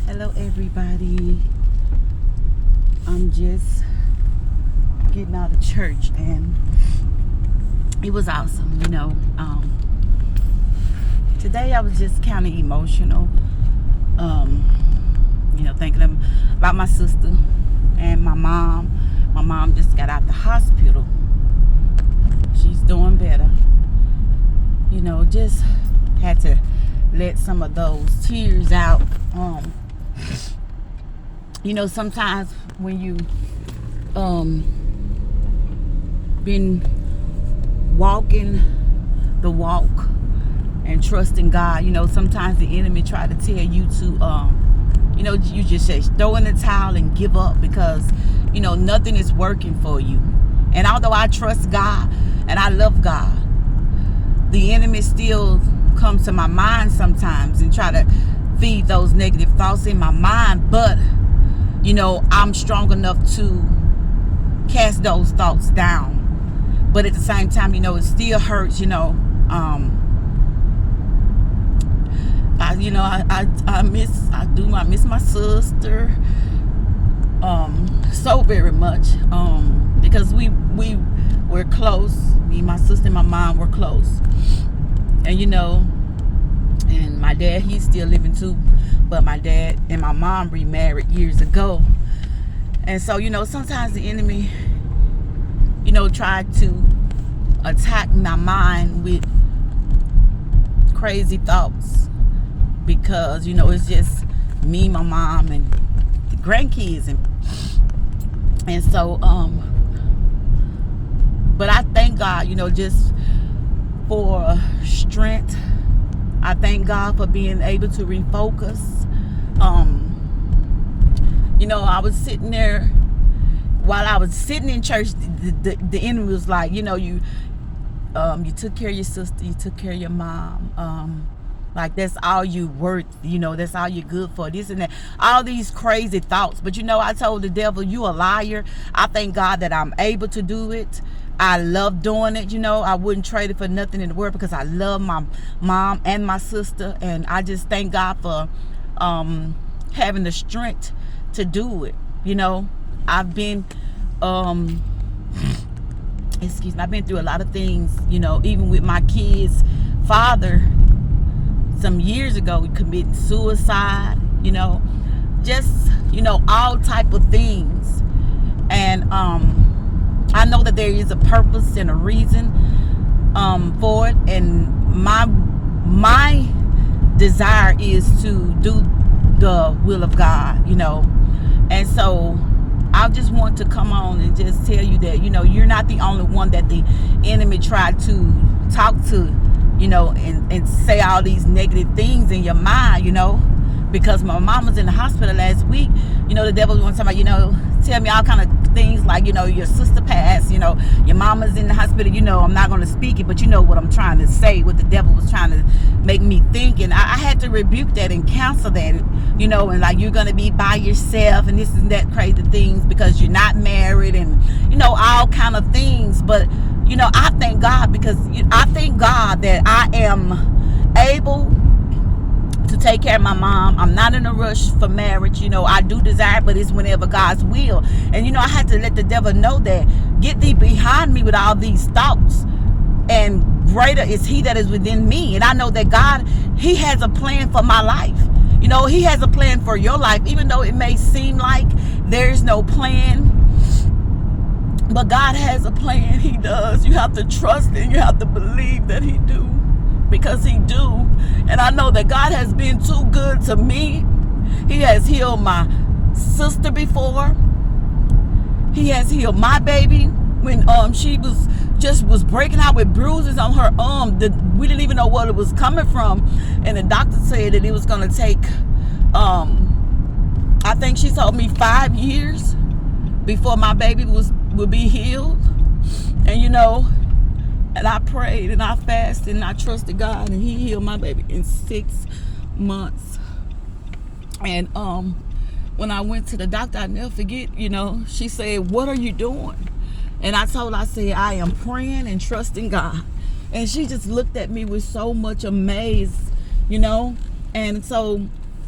Hello everybody. I'm just getting out of church and it was awesome, today I was just kind of emotional, thinking about my sister and my mom. My mom just got out the hospital. She's doing better. Just had to let some of those tears out. Sometimes when you been walking the walk and trusting God, sometimes the enemy try to tell you to you just say throw in the towel and give up because nothing is working for you. And although I trust God and I love God, the enemy still comes to my mind sometimes and try to feed those negative thoughts in my mind. But I'm strong enough to cast those thoughts down. But at the same time, it still hurts. I miss my sister so very much, because we were close. Me, my sister, and my mom were close, and and my dad, he's still living too, but my dad and my mom remarried years ago. And so sometimes the enemy tried to attack my mind with crazy thoughts, because it's just me, my mom, and the grandkids, and so but I thank God just for strength. I thank God for being able to refocus. I was sitting there while I was sitting in church. The enemy was like, you took care of your sister, you took care of your mom. Like that's all you worth, that's all you're good for, this and that, all these crazy thoughts. But I told the devil, you a liar. I thank God that I'm able to do it. I love doing it. I wouldn't trade it for nothing in the world, because I love my mom and my sister, and I just thank God for having the strength to do it. I've been I've been through a lot of things, even with my kids' father. Some years ago, we committed suicide, just all type of things. And I know that there is a purpose and a reason for it, and my desire is to do the will of God, and so I just want to come on and just tell you that you're not the only one that the enemy tried to talk to, and say all these negative things in your mind, because my mom was in the hospital last week. The devil was talking about, tell me all kind of things like, your sister passed, your mama's in the hospital. I'm not going to speak it, but what I'm trying to say, what the devil was trying to make me think. And I had to rebuke that and counsel that, and like, you're going to be by yourself and this and that crazy things because you're not married, and, all kind of things. But, I thank God, because I thank God that I am able to take care of my mom. I'm not in a rush for marriage. I do desire, but it's whenever God's will. And I had to let the devil know that, get thee behind me with all these thoughts, and greater is he that is within me. And I know that God, he has a plan for my life. He has a plan for your life, even though it may seem like there's no plan. But God has a plan. He does. You have to trust and you have to believe that he do, because he do. And I know that God has been too good to me. He has healed my sister before. He has healed my baby when she was breaking out with bruises on her arm. We didn't even know what it was coming from, and the doctor said that it was going to take I think she told me 5 years before my baby would be healed. And and I prayed and I fasted and I trusted God, and he healed my baby in 6 months. And when I went to the doctor, I never forget, she said, "What are you doing?" And I told her, I said, "I am praying and trusting God." And she just looked at me with so much amaze, And so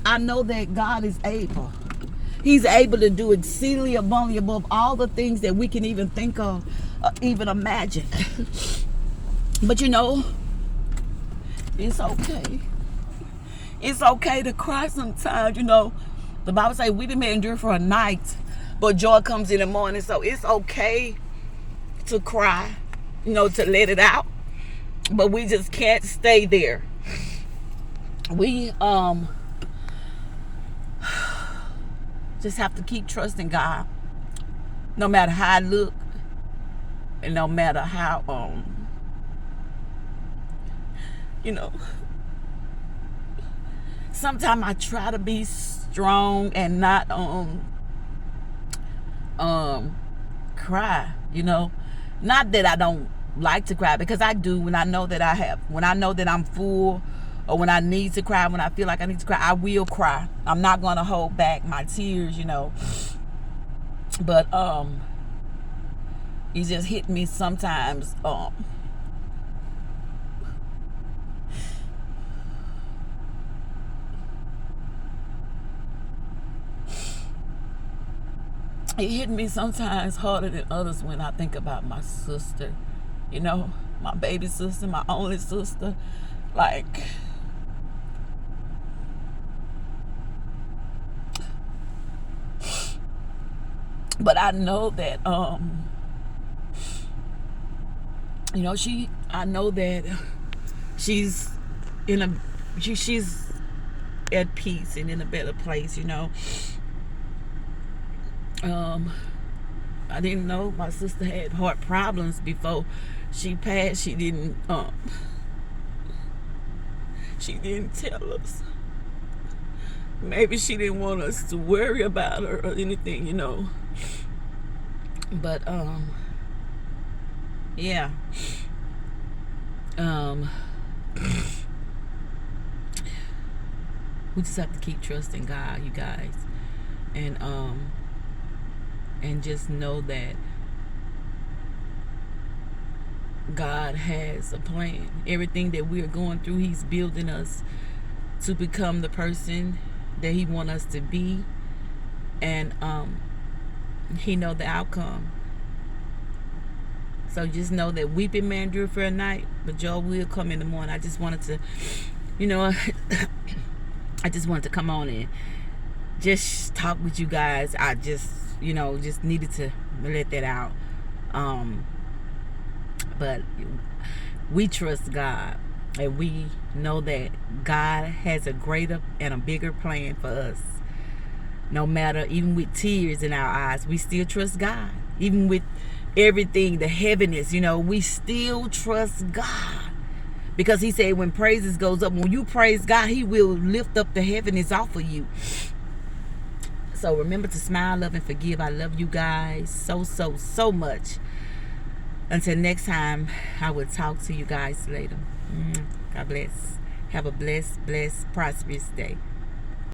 I know that God is able. He's able to do exceedingly abundantly above all the things that we can even think of, even imagine. But you know, it's okay. It's okay to cry sometimes. You know, the Bible says weeping may endure for a night, but joy comes in the morning. So it's okay to cry, you know, to let it out. But we just can't stay there. We just have to keep trusting God, no matter how I look, and no matter how you know. Sometimes I try to be strong and not cry, you know. Not that I don't like to cry, because I do when I know that I'm full, or when I need to cry, when I feel like I need to cry, I will cry. I'm not gonna hold back my tears, you know. But it just hit me sometimes it hit me sometimes harder than others when I think about my sister, you know, my baby sister, my only sister. Like, but I know that you know, I know that she's she's at peace and in a better place, you know. I didn't know my sister had heart problems before she passed. She didn't tell us. Maybe she didn't want us to worry about her or anything, you know. But yeah. We just have to keep trusting God, you guys. And just know that God has a plan. Everything that we are going through, He's building us to become the person that He wants us to be. And He knows the outcome. So just know that weeping may endure for a night, but joy will come in the morning. I just wanted to, you know, I just wanted to come on and just talk with you guys. I just, you know, just needed to let that out. But we trust God, and we know that God has a greater and a bigger plan for us. No matter, even with tears in our eyes, we still trust God. Even with everything, the heaviness, you know, we still trust God. Because He said when praises goes up, when you praise God, He will lift up the heaviness off of you. So remember to smile, love, and forgive. I love you guys so much. Until next time, I will talk to you guys later. God bless. Have a blessed, prosperous day.